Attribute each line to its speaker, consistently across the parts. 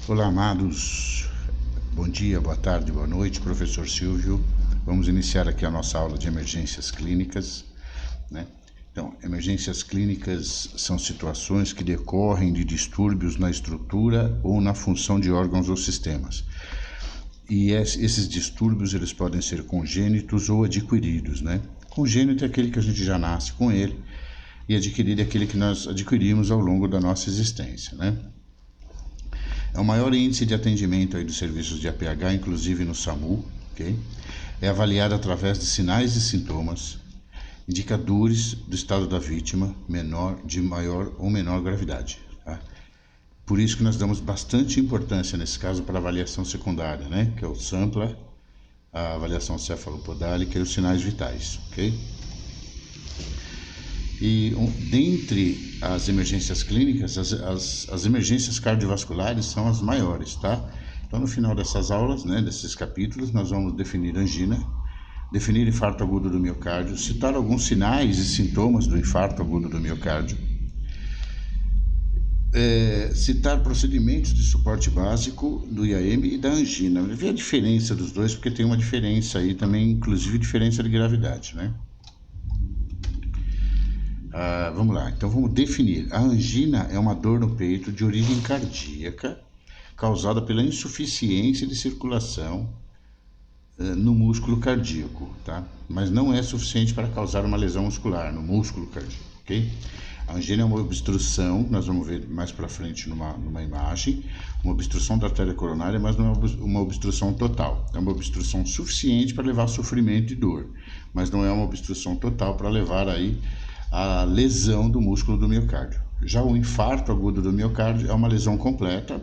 Speaker 1: Olá, amados. Bom dia, boa tarde, boa noite, professor Silvio. Vamos iniciar aqui a nossa aula de emergências clínicas, né? Então, emergências clínicas são situações que decorrem de distúrbios na estrutura ou na função de órgãos ou sistemas. E esses distúrbios, eles podem ser congênitos ou adquiridos, né? Congênito é aquele que a gente já nasce com ele, e adquirido é aquele que nós adquirimos ao longo da nossa existência, né? É o maior índice de atendimento aí dos serviços de APH, inclusive no SAMU, ok? É avaliado através de sinais e sintomas, indicadores do estado da vítima, de maior ou menor gravidade. Tá? Por isso que nós damos bastante importância nesse caso para a avaliação secundária, né? Que é o SAMPLA, a avaliação cefalopodálica e os sinais vitais, ok? E dentre as emergências clínicas, as emergências cardiovasculares são as maiores, tá? Então, no final dessas aulas, né, desses capítulos, nós vamos definir angina, definir infarto agudo do miocárdio, citar alguns sinais e sintomas do infarto agudo do miocárdio, citar procedimentos de suporte básico do IAM e da angina. Ver a diferença dos dois, porque tem uma diferença aí também, inclusive diferença de gravidade, né? Vamos lá, então vamos definir. A angina é uma dor no peito de origem cardíaca causada pela insuficiência de circulação no músculo cardíaco, tá? Mas não é suficiente para causar uma lesão muscular no músculo cardíaco, ok? A angina é uma obstrução, nós vamos ver mais para frente numa imagem, uma obstrução da artéria coronária, mas não é uma obstrução total. É uma obstrução suficiente para levar a sofrimento e dor, mas não é uma obstrução total para levar aí a lesão do músculo do miocárdio. Já o infarto agudo do miocárdio é uma lesão completa,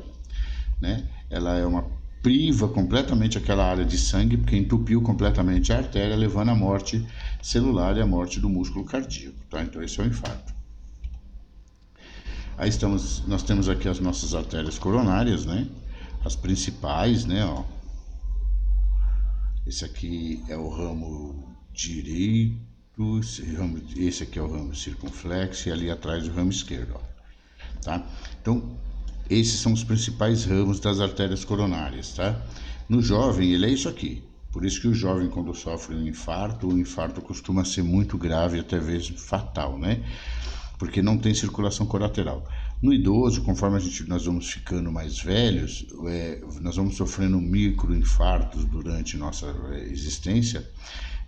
Speaker 1: né? Ela priva completamente aquela área de sangue, porque entupiu completamente a artéria, levando à morte celular e à morte do músculo cardíaco, tá? Então esse é o infarto. Aí nós temos aqui as nossas artérias coronárias, né? As principais, né? Ó. Esse aqui é o ramo direito. Esse aqui é o ramo circunflexo e ali atrás o ramo esquerdo, ó, tá? Então, esses são os principais ramos das artérias coronárias, tá? No jovem, ele é isso aqui. Por isso que o jovem, quando sofre um infarto, o infarto costuma ser muito grave, até mesmo fatal, né? Porque não tem circulação colateral. No idoso, conforme nós vamos ficando mais velhos, nós vamos sofrendo microinfartos durante nossa existência,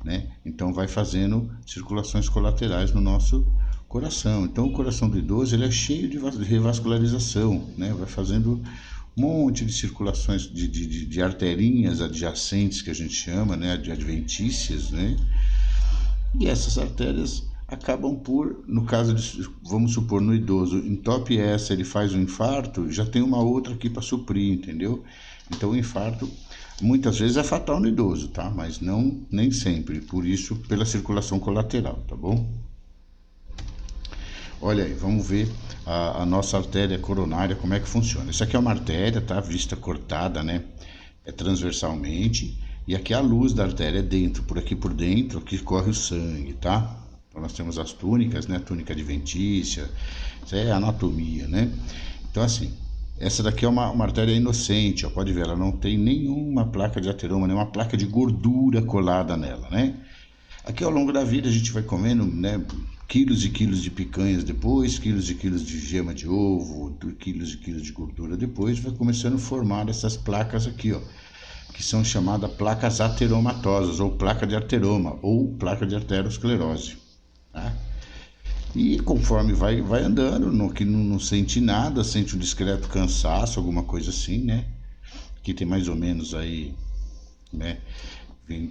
Speaker 1: né? Então vai fazendo circulações colaterais no nosso coração. Então o coração do idoso ele é cheio de revascularização, né? Vai fazendo um monte de circulações de arterinhas adjacentes que a gente chama, né? De adventícias, né? E essas artérias acabam por, no caso de, vamos supor, no idoso, entope essa, ele faz um infarto, já tem uma outra aqui para suprir, entendeu? Então o infarto muitas vezes é fatal no idoso, tá? Mas não, nem sempre, por isso pela circulação colateral, tá bom? Olha aí, vamos ver a nossa artéria coronária, como é que funciona. Isso aqui é uma artéria, tá? Vista cortada, né? É transversalmente, e aqui a luz da artéria é dentro, por aqui por dentro, aqui corre o sangue, tá? Então nós temos as túnicas, né? Túnica adventícia, isso é anatomia, né? Então assim, essa daqui é uma artéria inocente, ó, pode ver, ela não tem nenhuma placa de ateroma, nenhuma placa de gordura colada nela, né? Aqui ao longo da vida a gente vai comendo, né, quilos e quilos de picanhas depois, quilos e quilos de gema de ovo, quilos e quilos de gordura depois, vai começando a formar essas placas aqui, ó, que são chamadas placas ateromatosas, ou placa de ateroma, ou placa de arteriosclerose, tá? E conforme vai andando, que não sente nada, sente um discreto cansaço, alguma coisa assim, né? Que tem mais ou menos aí, né?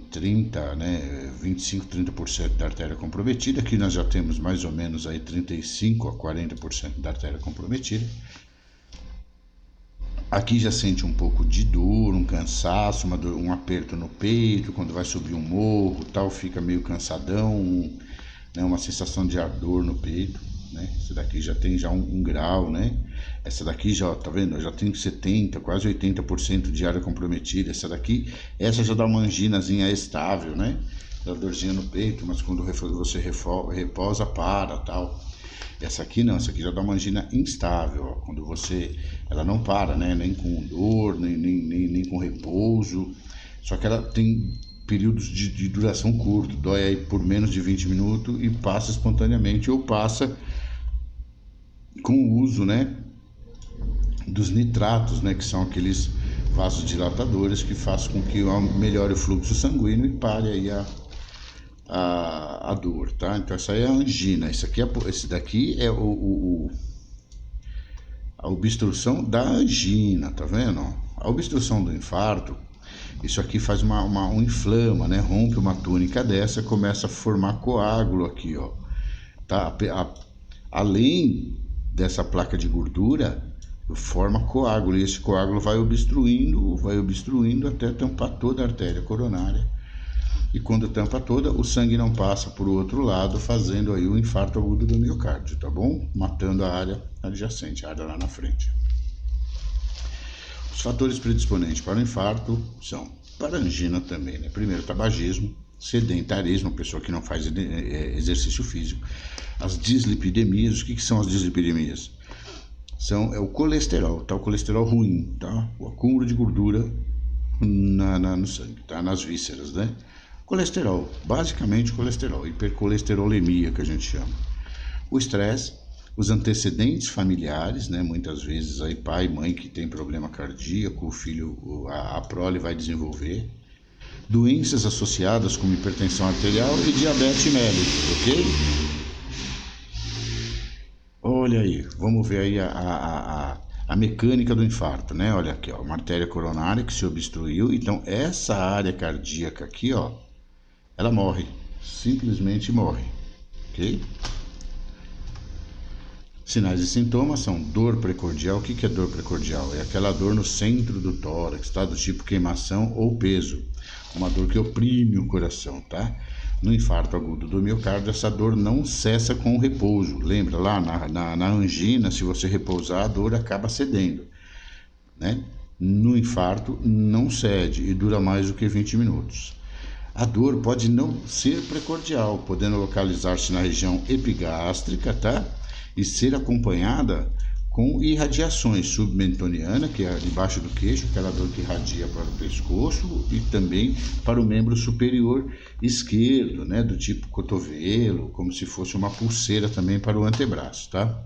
Speaker 1: 30, né? 25, 30% da artéria comprometida. Aqui nós já temos mais ou menos aí 35 a 40% da artéria comprometida. Aqui já sente um pouco de dor, um cansaço, um aperto no peito, quando vai subir um morro, tal, fica meio cansadão, né, uma sensação de ardor no peito, né? Essa daqui já tem um grau, né? Essa daqui já, tá vendo? Já tem 70, quase 80% de área comprometida. Essa já dá uma anginazinha estável, né? Dá dorzinha no peito, mas quando você repousa, para, tal. Essa aqui não, essa aqui já dá uma angina instável, ó, quando ela não para, né, nem com dor, nem com repouso, só que ela tem períodos de duração curto, dói aí por menos de 20 minutos e passa espontaneamente ou passa com o uso, né, dos nitratos, né, que são aqueles vasodilatadores que fazem com que melhore o fluxo sanguíneo e pare aí a dor, tá? Então essa aí é a angina, esse daqui é a obstrução da angina, tá vendo? A obstrução do infarto, isso aqui faz um inflama, né? Rompe uma túnica dessa, começa a formar coágulo aqui, ó, tá? Além dessa placa de gordura, forma coágulo, e esse coágulo vai obstruindo até tampar toda a artéria coronária. E quando tampa toda, o sangue não passa por outro lado, fazendo aí o infarto agudo do miocárdio, tá bom? Matando a área adjacente, a área lá na frente. Os fatores predisponentes para o infarto são, para a angina também, né? Primeiro, tabagismo, sedentarismo, pessoa que não faz exercício físico, as dislipidemias. O que são as dislipidemias? É o colesterol, tá? O colesterol ruim, tá? O acúmulo de gordura no sangue, tá? Nas vísceras, né? Colesterol, basicamente colesterol, hipercolesterolemia que a gente chama. O estresse, os antecedentes familiares, né? Muitas vezes aí pai e mãe que tem problema cardíaco, o filho, a prole vai desenvolver. Doenças associadas como hipertensão arterial e diabetes mellitus, ok? Olha aí, vamos ver aí a mecânica do infarto, né? Olha aqui, ó, uma artéria coronária que se obstruiu. Então, essa área cardíaca aqui, ó, ela morre, simplesmente morre, ok? Sinais e sintomas são dor precordial. O que é dor precordial? É aquela dor no centro do tórax, tá? Do tipo queimação ou peso, uma dor que oprime o coração, tá? No infarto agudo do miocárdio, essa dor não cessa com o repouso. Lembra lá na angina, se você repousar, a dor acaba cedendo, né? No infarto, não cede e dura mais do que 20 minutos. A dor pode não ser precordial, podendo localizar-se na região epigástrica, tá? E ser acompanhada com irradiações submentoniana, que é debaixo do queixo, aquela dor que irradia para o pescoço e também para o membro superior esquerdo, né, do tipo cotovelo, como se fosse uma pulseira também para o antebraço, tá?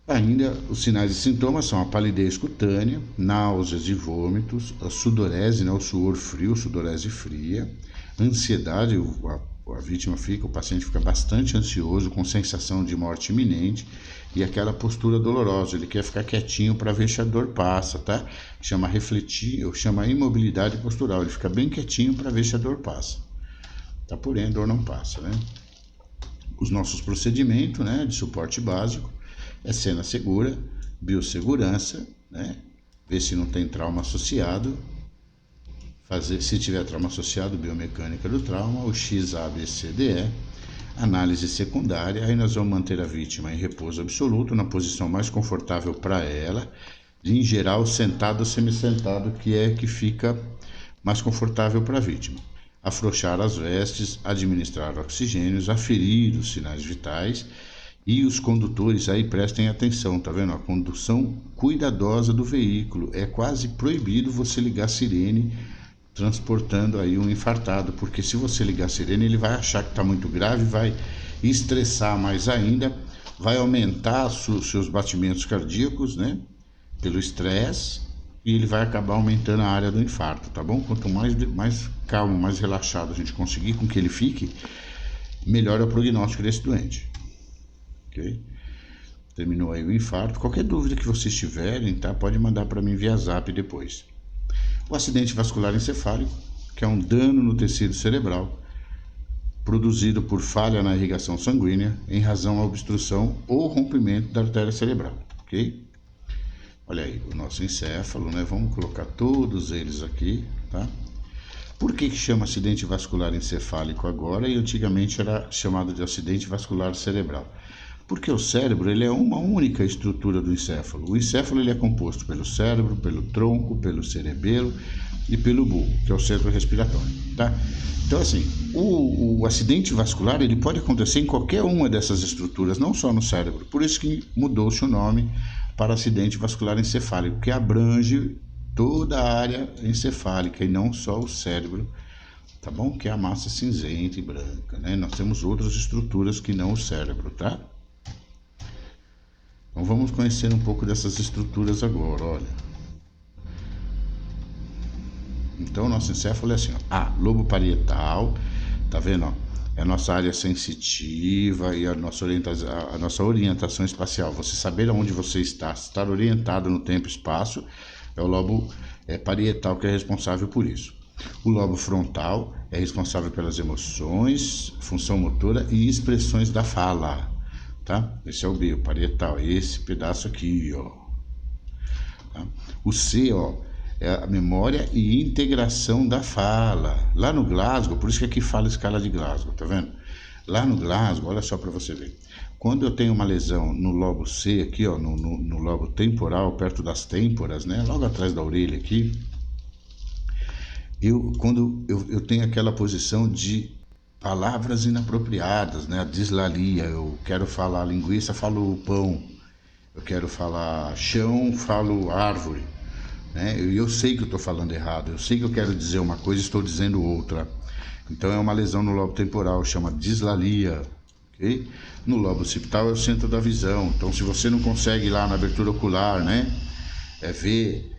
Speaker 1: Ainda os sinais e sintomas são a palidez cutânea, náuseas e vômitos, a sudorese, né, o suor frio, sudorese fria, ansiedade, o paciente fica bastante ansioso, com sensação de morte iminente, e aquela postura dolorosa, ele quer ficar quietinho para ver se a dor passa, tá? Chama imobilidade postural, ele fica bem quietinho para ver se a dor passa, tá? Porém, a dor não passa, né? Os nossos procedimentos, né, de suporte básico é cena segura, biossegurança, né? Ver se não tem trauma associado, se tiver trauma associado, biomecânica do trauma, o XABCDE, análise secundária. Aí nós vamos manter a vítima em repouso absoluto, na posição mais confortável para ela, em geral sentado ou semissentado, que fica mais confortável para a vítima. Afrouxar as vestes, administrar oxigênios, aferir os sinais vitais. E os condutores aí prestem atenção, tá vendo? A condução cuidadosa do veículo. É quase proibido você ligar sirene transportando aí um infartado, porque se você ligar a sirene, ele vai achar que está muito grave, vai estressar mais ainda, vai aumentar seus batimentos cardíacos, né? Pelo estresse, e ele vai acabar aumentando a área do infarto, tá bom? Quanto mais calmo, mais relaxado a gente conseguir com que ele fique, melhor é o prognóstico desse doente. Ok? Terminou aí o infarto. Qualquer dúvida que vocês tiverem, tá? Pode mandar para mim via zap depois. O acidente vascular encefálico, que é um dano no tecido cerebral produzido por falha na irrigação sanguínea em razão à obstrução ou rompimento da artéria cerebral, ok? Olha aí, o nosso encéfalo, né? Vamos colocar todos eles aqui, tá? Por que chama acidente vascular encefálico agora e antigamente era chamado de acidente vascular cerebral? Porque o cérebro, ele é uma única estrutura do encéfalo. O encéfalo, ele é composto pelo cérebro, pelo tronco, pelo cerebelo e pelo bulbo, que é o centro respiratório, tá? Então, assim, o acidente vascular, ele pode acontecer em qualquer uma dessas estruturas, não só no cérebro. Por isso que mudou-se o nome para acidente vascular encefálico, que abrange toda a área encefálica e não só o cérebro, tá bom? Que é a massa cinzenta e branca, né? Nós temos outras estruturas que não o cérebro, tá? Então vamos conhecer um pouco dessas estruturas agora, olha. Então, nosso encéfalo é assim, ó. Lobo parietal, tá vendo, ó? É a nossa área sensitiva e a nossa orientação espacial. Você saber aonde você está, estar orientado no tempo e espaço, é o lobo parietal que é responsável por isso. O lobo frontal é responsável pelas emoções, função motora e expressões da fala, tá? Esse é o B, o parietal, esse pedaço aqui, ó. Tá? O C, ó, é a memória e integração da fala. Lá no Glasgow, por isso que aqui fala escala de Glasgow, tá vendo? Lá no Glasgow, olha só para você ver. Quando eu tenho uma lesão no lobo C aqui, ó, no lobo temporal, perto das têmporas, né? Logo atrás da orelha aqui, quando eu tenho aquela posição de palavras inapropriadas, né? A dislalia, eu quero falar linguiça, falo pão. Eu quero falar chão, falo árvore. Eu sei que eu estou falando errado, eu sei que eu quero dizer uma coisa e estou dizendo outra. Então é uma lesão no lobo temporal, chama dislalia. Okay? No lobo occipital é o centro da visão. Então se você não consegue ir lá na abertura ocular, né, ver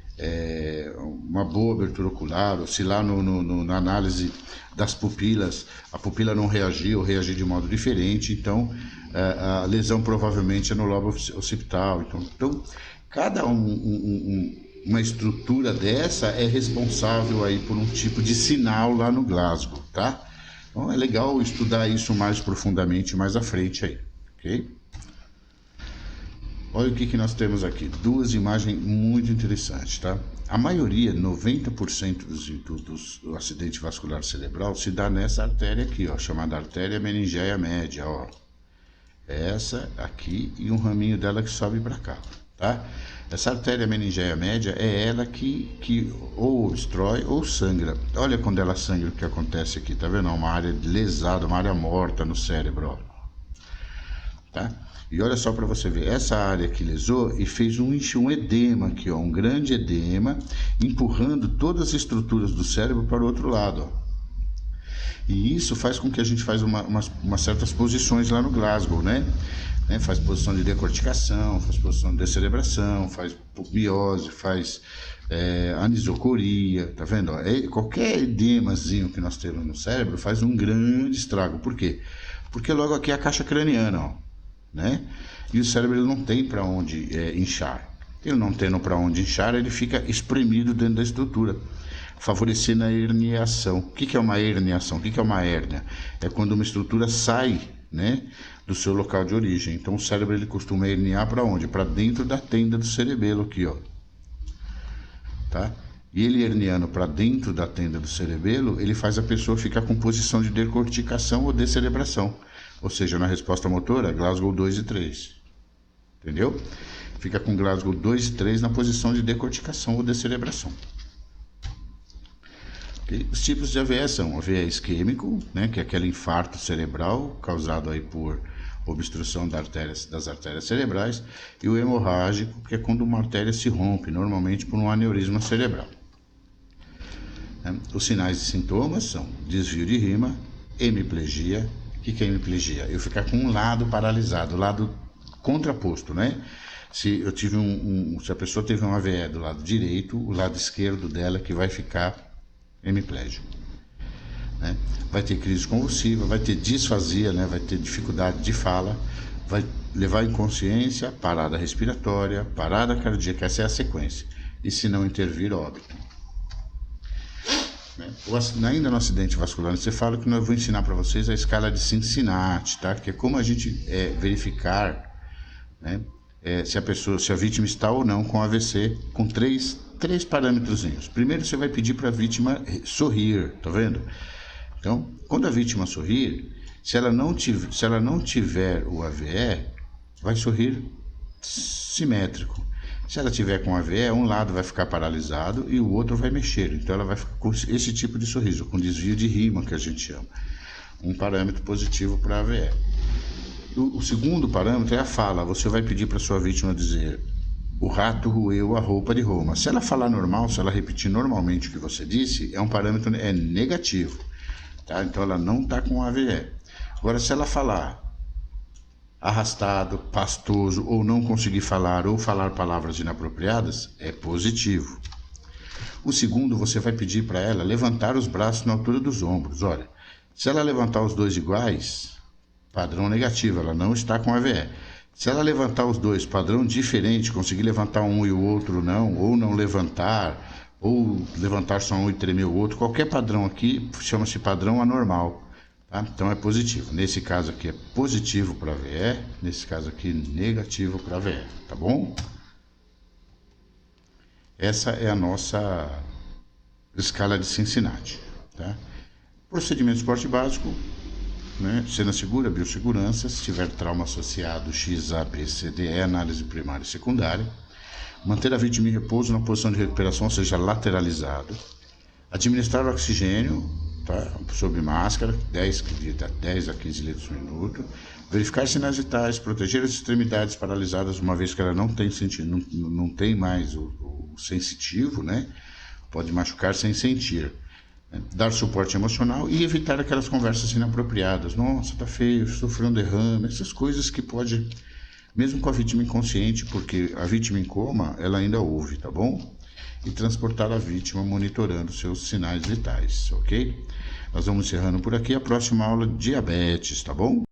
Speaker 1: uma boa abertura ocular, ou se lá na análise das pupilas, a pupila não reagiu ou reagir de modo diferente, então a lesão provavelmente é no lobo occipital. Então cada uma estrutura dessa é responsável aí por um tipo de sinal lá no Glasgow, tá? Então é legal estudar isso mais profundamente mais à frente aí, ok? Olha o que nós temos aqui, duas imagens muito interessantes, tá? A maioria, 90% do acidente vascular cerebral se dá nessa artéria aqui, ó, chamada artéria meningeia média, ó. Essa aqui e um raminho dela que sobe para cá, tá? Essa artéria meningeia média é ela que ou obstrói ou sangra. Olha quando ela sangra o que acontece aqui, tá vendo? Uma área lesada, uma área morta no cérebro, ó. Tá? E olha só para você ver, essa área que lesou e fez um edema aqui, ó, um grande edema, empurrando todas as estruturas do cérebro para o outro lado, ó. E isso faz com que a gente faça umas certas posições lá no Glasgow, né? Faz posição de decorticação, faz posição de descerebração, faz biose, faz anisocoria, tá vendo? Qualquer edemazinho que nós temos no cérebro faz um grande estrago. Por quê? Porque logo aqui é a caixa craniana, ó, né? E o cérebro ele não tem para onde inchar. Ele não tendo para onde inchar, ele fica espremido dentro da estrutura, favorecendo a herniação. O que é uma herniação? O que é uma hérnia? É quando uma estrutura sai, né, do seu local de origem. Então o cérebro ele costuma herniar para onde? Para dentro da tenda do cerebelo aqui, ó. Tá? E ele herniando para dentro da tenda do cerebelo, ele faz a pessoa ficar com posição de decorticação ou descerebração. Ou seja, na resposta motora, Glasgow 2 e 3. Entendeu? Fica com Glasgow 2 e 3 na posição de decorticação ou descerebração. Okay? Os tipos de AVE são AVE isquêmico, né, que é aquele infarto cerebral causado aí por obstrução das artérias cerebrais, e o hemorrágico, que é quando uma artéria se rompe, normalmente por um aneurisma cerebral. Os sinais e sintomas são desvio de rima, hemiplegia. O que é hemiplegia? Eu ficar com um lado paralisado, lado contraposto, né? Se a pessoa teve um AVE do lado direito, o lado esquerdo dela que vai ficar hemiplégico, né? Vai ter crise convulsiva, vai ter disfasia, né? Vai ter dificuldade de fala, vai levar inconsciência, parada respiratória, parada cardíaca, essa é a sequência. E se não intervir, óbito. Ainda no acidente vascular encefálico, eu vou ensinar para vocês a escala de Cincinnati, tá? Que é como a gente verificar, né, se a vítima está ou não com AVC, com três parâmetrozinhos. Primeiro, você vai pedir para a vítima sorrir, tá vendo? Então, quando a vítima sorrir, se ela não tiver o AVE, vai sorrir simétrico. Se ela tiver com AVE, um lado vai ficar paralisado e o outro vai mexer. Então ela vai ficar com esse tipo de sorriso, com desvio de rima, que a gente chama. Um parâmetro positivo para a AVE. O segundo parâmetro é a fala. Você vai pedir para sua vítima dizer: o rato roeu a roupa de Roma. Se ela falar normal, se ela repetir normalmente o que você disse, é um parâmetro negativo. Tá? Então ela não está com AVE. Agora, se ela falar arrastado, pastoso, ou não conseguir falar, ou falar palavras inapropriadas, é positivo. O segundo, você vai pedir para ela levantar os braços na altura dos ombros. Olha, se ela levantar os dois iguais, padrão negativo, ela não está com AVE. Se ela levantar os dois, padrão diferente, conseguir levantar um e o outro não, ou não levantar, ou levantar só um e tremer o outro, qualquer padrão aqui chama-se padrão anormal. Tá? Então é positivo. Nesse caso aqui é positivo para AVE, nesse caso aqui negativo para AVE, tá bom? Essa é a nossa escala de Cincinnati. Tá? Procedimento de esporte básico, né? Cena segura, biossegurança, se tiver trauma associado, X, A, B, C, D, E, análise primária e secundária. Manter a vítima em repouso na posição de recuperação, ou seja, lateralizado. Administrar o oxigênio, tá? Sob máscara, 10 a 15 litros por minuto. Verificar sinais vitais, proteger as extremidades paralisadas, uma vez que ela não tem sentido, não tem mais o sensitivo, né? Pode machucar sem sentir. Dar suporte emocional e evitar aquelas conversas inapropriadas. Nossa, tá feio, sofreu um derrame, essas coisas que pode, mesmo com a vítima inconsciente, porque a vítima em coma, ela ainda ouve, tá bom? E transportar a vítima monitorando seus sinais vitais, ok? Nós vamos encerrando por aqui. A próxima aula, diabetes, tá bom?